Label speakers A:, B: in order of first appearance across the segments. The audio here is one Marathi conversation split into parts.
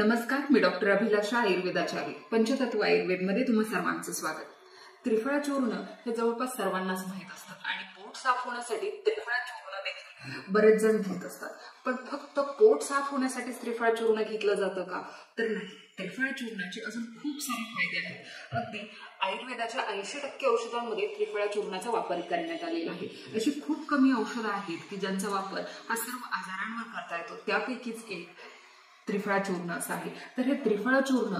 A: नमस्कार, मी डॉक्टर अभिलाषा आयुर्वेदाचार्य. पंचतत्व आयुर्वेदमध्ये तुम्हा सर्वांचं स्वागत. त्रिफळा चूर्ण हे जवळपास सर्वांनाच माहीत असतं आणि पोट साफ होण्यासाठी त्रिफळा चूर्ण देखील बरेच जण घेत असतात. पण फक्त पोट साफ होण्यासाठी त्रिफळा चूर्ण घेतलं जातं का? तर नाही. त्रिफळा चूर्णाचे अजून खूप सारे फायदे आहेत. अगदी आयुर्वेदाच्या 80% औषधांमध्ये त्रिफळा चूर्णाचा वापर करण्यात आलेला आहे. अशी खूप कमी औषधं आहेत की ज्यांचा वापर हा सर्व आजारांवर करता येतो. त्यापैकीच एक त्रिफळा चूर्ण असं आहे. तर हे त्रिफळा चूर्ण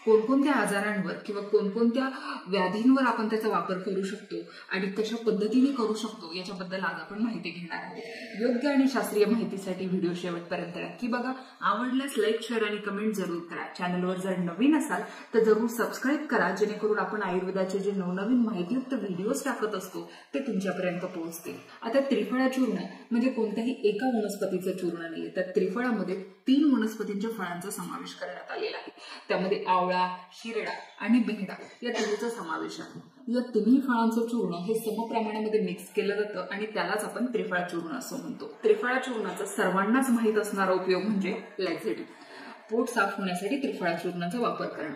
A: कोणकोणत्या आजारांवर किंवा कोणकोणत्या व्याधींवर आपण त्याचा वापर करू शकतो आणि कशा पद्धतीने करू शकतो याच्याबद्दल आज आपण माहिती घेणार आहोत. योग्य आणि शास्त्रीय माहितीसाठी व्हिडिओ शेवटपर्यंत नक्की बघा. आवडल्यास लाईक, शेअर आणि कमेंट जरूर करा. चॅनलवर जर नवीन असाल तर जरूर सबस्क्राईब करा, जेणेकरून आपण आयुर्वेदाचे जे नवनवीन माहितीयुक्त व्हिडिओज टाकत असतो ते तुमच्यापर्यंत पोहोचतील. आता त्रिफळा चूर्ण म्हणजे कोणत्याही एका वनस्पतीचं चूर्ण नाहीये, तर त्रिफळामध्ये 3 वनस्पतींच्या फळांचा समावेश करण्यात आलेला आहे. त्यामध्ये आवळा, हिरडा आणि बेहडा या तिन्हीचा समावेश आहे. या तिन्ही फळांचं चूर्ण हे समप्रमाणामध्ये मिक्स केलं जातं आणि त्यालाच आपण त्रिफळा चूर्ण असं म्हणतो. त्रिफळा चूर्णाचा सर्वांनाच माहीत असणारा उपयोग म्हणजे लॅक्झेटिव्ह. पोट साफ होण्यासाठी त्रिफळा चूर्णाचा वापर करणं.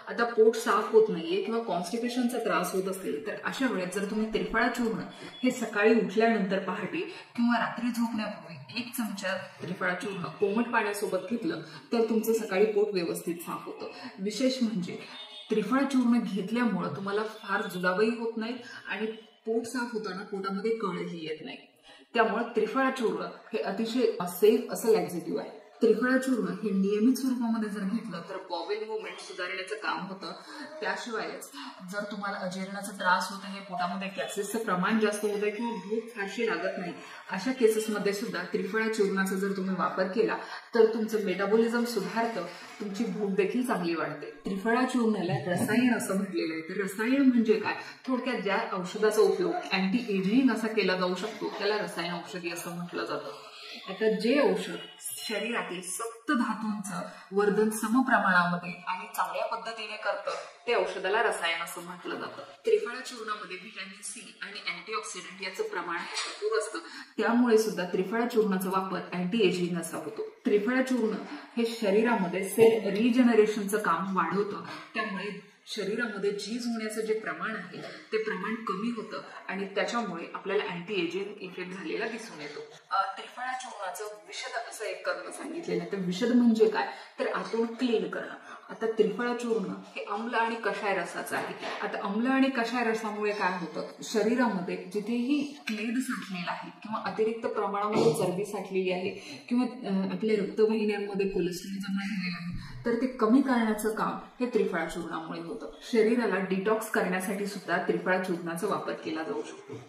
A: आता पोट साफ होत नाहीये किंवा कॉन्स्टिपेशनचा त्रास होत असेल तर अशा वेळेस जर तुम्ही त्रिफळा चूर्ण हे सकाळी उठल्यानंतर पहाटे किंवा रात्री झोपण्यापूर्वी 1 चमचा त्रिफळा चूर्ण कोमट पाण्यासोबत घेतलं तर तुमचं सकाळी पोट व्यवस्थित साफ होतं. विशेष म्हणजे त्रिफळा चूर्ण घेतल्यामुळं तुम्हाला फार जुलाबही होत नाही आणि पोट साफ होताना पोटामध्ये कळही येत नाही. त्यामुळे त्रिफळा चूर्ण हे अतिशय सेफ असं लॅक्झेटिव्ह आहे. त्रिफळा चूर्ण हे नियमित स्वरूपामध्ये जर घेतलं तर बॉवेल मुवमेंट सुधारण्याचं काम होतं. त्याशिवायच जर तुम्हाला अजीर्णाचा त्रास होत आहे, पोटामध्ये गॅसेसचं प्रमाण जास्त होत आहे किंवा भूक फारशी लागत नाही, अशा केसेसमध्ये सुद्धा त्रिफळा चूर्णाचा जर तुम्ही वापर केला तर तुमचं मेटाबॉलिझम सुधारतं, तुमची भूक देखील चांगली वाढते. त्रिफळा चूर्णाला रसायन असं म्हटलेलं आहे. तर रसायन म्हणजे काय? थोडक्यात ज्या औषधाचा उपयोग अँटी एजिंग असा केला जाऊ शकतो त्याला रसायन औषधी असं म्हटलं जातं. आता जे औषध शरीरातील सप्त धातूंचं वर्धन समप्रमाणामध्ये आणि चांगल्या पद्धतीने करतं ते औषधाला रसायन असं म्हटलं जातं. त्रिफळा चूर्णामध्ये व्हिटॅमिन सी आणि अँटीऑक्सिडंट याचं प्रमाण भरपूर असतं. त्यामुळे सुद्धा त्रिफळा चूर्णाचा वापर अँटी एजिंग असा होतो. त्रिफळा चूर्ण हे शरीरामध्ये सेल रिजनरेशनचं काम वाढवतं. त्यामुळे शरीरामध्ये झीज होण्याचं जे प्रमाण आहे ते प्रमाण कमी होतं आणि त्याच्यामुळे आपल्याला अँटी एजिंग इफेक्ट झालेला दिसून येतो. त्रिफळा चूर्णाचं विशद असं एक करणं सांगितलेलं आहे. तर विशद म्हणजे काय? तर आतून क्लीन करणं. आता त्रिफळा चूर्ण हे आम्ल आणि कषाय रसाचं आहे. आता आम्ल आणि कषाय रसामुळे काय होतं? शरीरामध्ये जिथेही क्लेद साठलेला आहे किंवा अतिरिक्त प्रमाणामध्ये चरबी साठलेली आहे किंवा आपल्या रक्तवाहिन्यांमध्ये कोलेस्ट्रॉल जमा झालेला आहे तर ते कमी करण्याचं काम हे त्रिफळा चूर्णामुळे होतं. शरीराला डिटॉक्स करण्यासाठी सुद्धा त्रिफळा चूर्णाचा वापर केला जाऊ शकतो.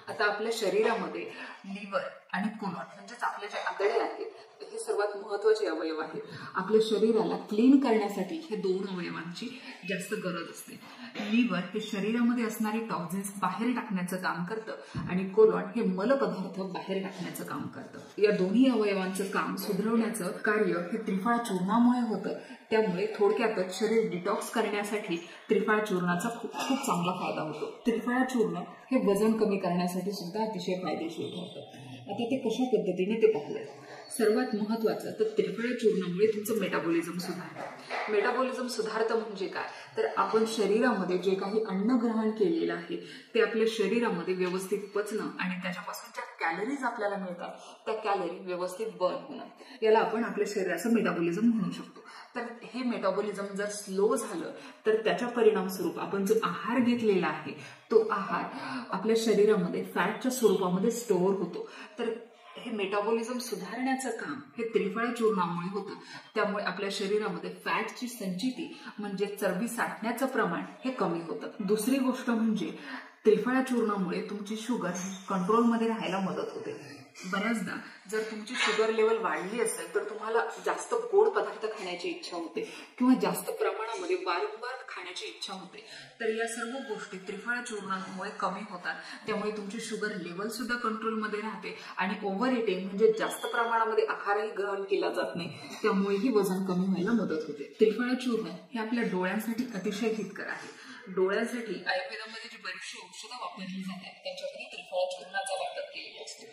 A: आता आपल्या शरीरामध्ये लिव्हर आणि कोलॉन म्हणजेच आपले जे आतडे आहेत हे सर्वात महत्वाचे अवयव आहेत. आपल्या शरीराला क्लीन करण्यासाठी हे 2 अवयवांची जास्त गरज असते. लिव्हर हे शरीरामध्ये असणारे टॉक्झिन्स बाहेर टाकण्याचं काम करतं आणि कोलॉन हे मलपदार्थ बाहेर टाकण्याचं काम करतं. या दोन्ही अवयवांचं काम सुधारवण्याचं कार्य हे त्रिफळा चूर्णामुळे होतं. त्यामुळे थोडक्यातच शरीर डिटॉक्स करण्यासाठी त्रिफळा चूर्णाचा खूप चांगला फायदा होतो. त्रिफळा चूर्ण हे वजन कमी करण्यासाठी सुद्धा अतिशय फायदेशीर ठरतं. आता ते कशा पद्धतीने ते पाहूया. सर्वात महत्वाचं तर त्रिफळा चूर्णामुळे तुमचं मेटाबॉलिझम सुधारतं. मेटाबॉलिझम सुधारतं म्हणजे काय? तर आपण शरीरामध्ये जे काही अन्न ग्रहण केलेलं आहे ते आपल्या शरीरामध्ये व्यवस्थित पचणं आणि त्याच्यापासून ज्या कॅलरीज आपल्याला मिळतात त्या कॅलरी व्यवस्थित बर्न होणं, याला आपण आपल्या शरीराचं मेटाबॉलिझम म्हणू शकतो. तर हे मेटाबॉलिझम जर स्लो झालं तर त्याच्या परिणामस्वरूप आपण जो आहार घेतलेला आहे तो आहार आपल्या शरीरामध्ये फॅटच्या स्वरूपामध्ये स्टोअर होतो. तर हे मेटाबॉलिझम सुधारण्याचं काम हे त्रिफळा चूर्णामुळे होतं. त्यामुळे आपल्या शरीरामध्ये फॅटची संचिती म्हणजे चरबी साठण्याचं प्रमाण हे कमी होतं. दुसरी गोष्ट म्हणजे त्रिफळा चूर्णामुळे तुमची शुगर कंट्रोलमध्ये राहायला मदत होते. बऱ्याचदा जर तुमची शुगर लेवल वाढली असेल तर तुम्हाला जास्त गोड पदार्थ खाण्याची इच्छा होते किंवा जास्त प्रमाणामध्ये वारंवार खाण्याची इच्छा होते. तर या सर्व गोष्टी त्रिफळा चूर्णामुळे कमी होतात. त्यामुळे तुमची शुगर लेवल सुद्धा कंट्रोलमध्ये राहते आणि ओव्हर इटिंग म्हणजे जास्त प्रमाणामध्ये आहारही ग्रहण केला जात नाही, त्यामुळेही वजन कमी व्हायला मदत होते. त्रिफळा चूर्ण हे आपल्या डोळ्यांसाठी अतिशय हितकर आहे. डोळ्यांसाठी आयुर्वेदामध्ये जी बरीचशी औषधं वापरली जातात त्याच्यामध्ये त्रिफळा चूर्णाचा वापर केलेला असतो.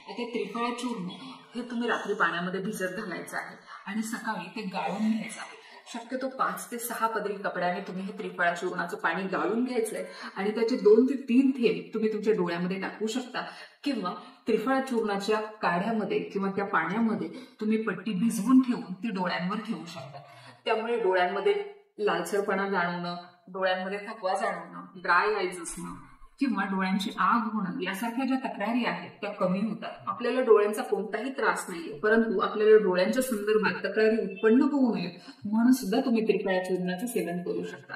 A: आता त्रिफळा चूर्ण हे तुम्ही रात्री पाण्यामध्ये भिजत घालायचं आहे आणि सकाळी ते गाळून घ्यायचं आहे. शक्यतो 5 ते 6 पदरी कपड्याने तुम्ही हे त्रिफळा चूर्णाचं पाणी गाळून घ्यायचंय आणि त्याचे 2 ते 3 थेंब तुम्ही तुमच्या डोळ्यामध्ये टाकू शकता किंवा त्रिफळा चूर्णाच्या काढ्यामध्ये किंवा त्या पाण्यामध्ये तुम्ही पट्टी भिजवून ठेवून ती डोळ्यांवर ठेवू शकता. त्यामुळे डोळ्यांमध्ये लालसरपणा जाणवणं, डोळ्यांमध्ये थकवा जाणवणं, ड्राय आईज असणं किंवा डोळ्यांची आग होणं यासारख्या ज्या तक्रारी आहेत त्या कमी होतात. आपल्याला डोळ्यांचा कोणताही त्रास नाहीये, परंतु आपल्याला डोळ्यांच्या संदर्भात तक्रारी उत्पन्न होऊ नये म्हणून सुद्धा तुम्ही त्रिफळा चूर्णाचं सेवन करू शकता.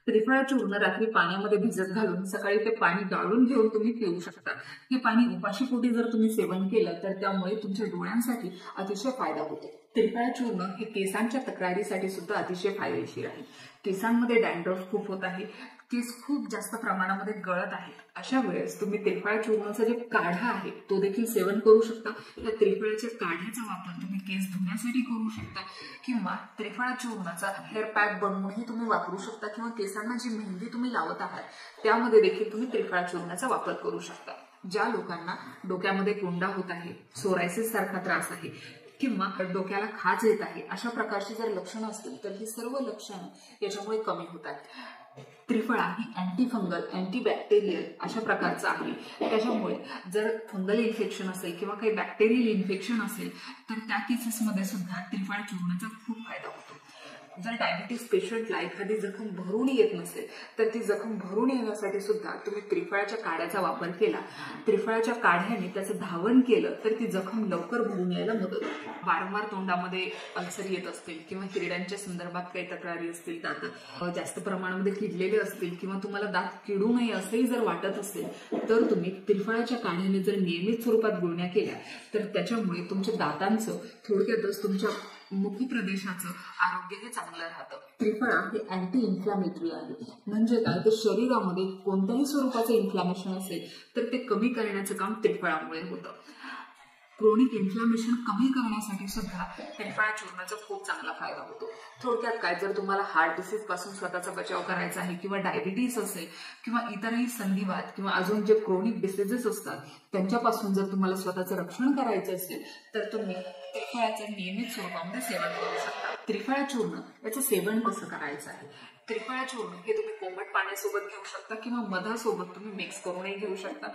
A: त्रिफळा चूर्ण रात्री पाण्यामध्ये भिजत घालून सकाळी ते पाणी गाळून घेऊन तुम्ही पिऊ शकता. हे पाणी उपाशीपोटी जर तुम्ही सेवन केलं तर त्यामुळे तुमच्या डोळ्यांसाठी अतिशय फायदा होतो. त्रिफळा चूर्ण हे केसांच्या तक्रारीसाठी सुद्धा अतिशय फायदेशीर आहे. केसांमध्ये डॅन्ड्रफ खूप होत आहे, केस खूप जास्त प्रमाणामध्ये गळत आहे, अशा वेळेस तुम्ही त्रिफळा चूर्णाचा जे काढा आहे तो देखील सेवन करू शकता. त्या त्रिफळाच्या काढ्याचा वापर तुम्ही केस धुण्यासाठी करू शकता किंवा त्रिफळा चूर्णाचा हेअर पॅक बनवूनही तुम्ही वापरू शकता किंवा केसांना जी मेहंदी तुम्ही लावत आहात त्यामध्ये देखील तुम्ही त्रिफळा चूर्णाचा वापर करू शकता. ज्या लोकांना डोक्यामध्ये कोंडा होत आहे, सोरायसिस सारखा त्रास आहे किंवा डोक्याला खाज येत आहे, अशा प्रकारची जर लक्षणं असतील तर ही सर्व लक्षणं याच्यामुळे कमी होतात. त्रिफळा ही अँटी फंगल, अँटीबॅक्टेरियल अशा प्रकारचं आहे. त्याच्यामुळे जर फंगल इन्फेक्शन असेल किंवा काही बॅक्टेरियल इन्फेक्शन असेल तर त्या केसेसमध्ये सुद्धा त्रिफळा चूर्णाचा खूप फायदा होतो. जर डायबिटीस पेशंटला एखादी जखम भरून येत नसेल तर ती जखम भरून येण्यासाठी सुद्धा तुम्ही त्रिफळाच्या काढ्याचा वापर केला, त्रिफळाच्या काढ्याने त्याचं धावन केलं तर ती जखम लवकर भरून यायला मदत होते. वारंवार तोंडामध्ये अल्सर येत असतील किंवा हिरड्यांच्या संदर्भात काही तक्रारी असतील, दात जास्त प्रमाणामध्ये किडलेले असतील किंवा तुम्हाला दात किडू नये असंही जर वाटत असेल तर तुम्ही त्रिफळाच्या काढ्याने जर नियमित स्वरूपात गुळण्या केल्या तर त्याच्यामुळे तुमच्या दातांचं, थोडक्यातच तुमच्या मुख प्रदेशाचं आरोग्य हे चांगलं राहतं. त्रिफळा हे अँटी इन्फ्लॅमेटरी आहे. म्हणजे काय, तर शरीरामध्ये कोणत्याही स्वरूपाचं इन्फ्लॅमेशन असेल तर ते कमी करण्याचं काम त्रिफळामुळे होतं. क्रोनिक इन्फ्लॅमेशन कमी करण्यासाठी सुद्धा त्रिफळा चूर्णाचा खूप चांगला फायदा होतो. थोडक्यात काय, जर तुम्हाला हार्ट डिसीज पासून स्वतःचा बचाव करायचा आहे किंवा डायबिटीस असेल किंवा इतरही संधिवात किंवा अजून जे क्रोनिक डिसीजेस असतात त्यांच्यापासून जर तुम्हाला स्वतःचं रक्षण करायचं असेल तर तुम्ही त्रिफळाचं नियमित स्वरूपामध्ये सेवन करू शकता. त्रिफळा चूर्ण याचं सेवन कसं करायचं आहे? त्रिफळा चूर्ण हे तुम्ही कोमट पाण्यासोबत घेऊ शकता किंवा मधासोबत तुम्ही मिक्स करूनही घेऊ शकता.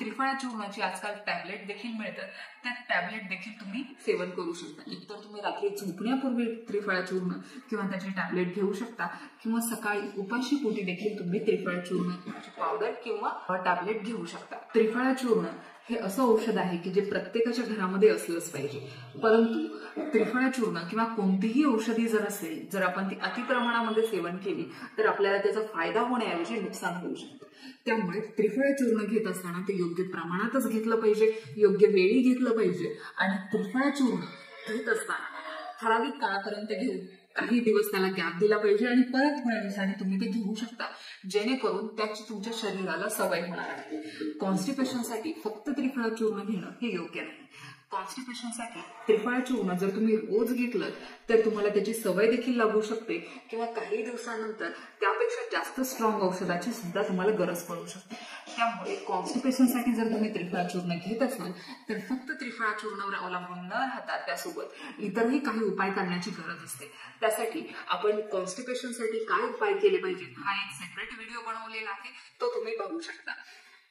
A: त्रिफळा चूर्णाची आजकाल टॅबलेट देखील मिळतात, त्या टॅबलेट देखील तुम्ही सेवन करू शकता. एकतर तुम्ही रात्री झोपण्यापूर्वी त्रिफळा चूर्ण किंवा त्याचे टॅबलेट घेऊ शकता किंवा सकाळी उपाशी पोटी देखील तुम्ही त्रिफळा चूर्णाची पावडर किंवा टॅबलेट घेऊ शकता. त्रिफळा चूर्ण हे असं औषध आहे की जे प्रत्येकाच्या घरामध्ये असलंच पाहिजे, परंतु त्रिफळा चूर्ण किंवा कोणतीही औषधी जर असेल, जर आपण ती अति प्रमाणामध्ये सेवन केली तर आपल्याला त्याचा फायदा होण्याऐवजी नुकसान होऊ शकतं. त्यामुळे त्रिफळा चूर्ण घेत असताना ते योग्य प्रमाणातच घेतलं पाहिजे, योग्य वेळी घेतलं पाहिजे आणि त्रिफळा चूर्ण घेत असताना ठराविक काळापर्यंत घेऊन काही दिवस त्याला गॅप दिला पाहिजे आणि परत थोड्या दिवसांनी तुम्ही ते घेऊ शकता, जेणेकरून त्याची तुमच्या शरीराला सवय होणार आहे. कॉन्स्टिपेशनसाठी फक्त त्रिफळा चूर्ण घेणं हे योग्य नाही. कॉन्स्टिपेशनसाठी त्रिफळा चूर्ण जर तुम्ही रोज घेतलं तर तुम्हाला त्याची सवय देखील लागू शकते किंवा काही दिवसानंतर त्यापेक्षा जास्त स्ट्रॉंग औषधाची सुद्धा तुम्हाला गरज पडू शकते. त्यामुळे कॉन्स्टिपेशनसाठी जर तुम्ही त्रिफळा चूर्ण घेत असाल तर फक्त त्रिफळा चूर्णावर अवलंबून न राहता त्यासोबत इतरही काही उपाय करण्याची गरज असते. त्यासाठी आपण कॉन्स्टिपेशनसाठी काय उपाय केले पाहिजे हा एक सेपरेट व्हिडिओ बनवलेला आहे, तो तुम्ही बघू शकता.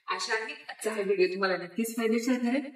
A: आशा आहे आजचा हा व्हिडिओ तुम्हाला नक्कीच फायदेशीर ठरेल.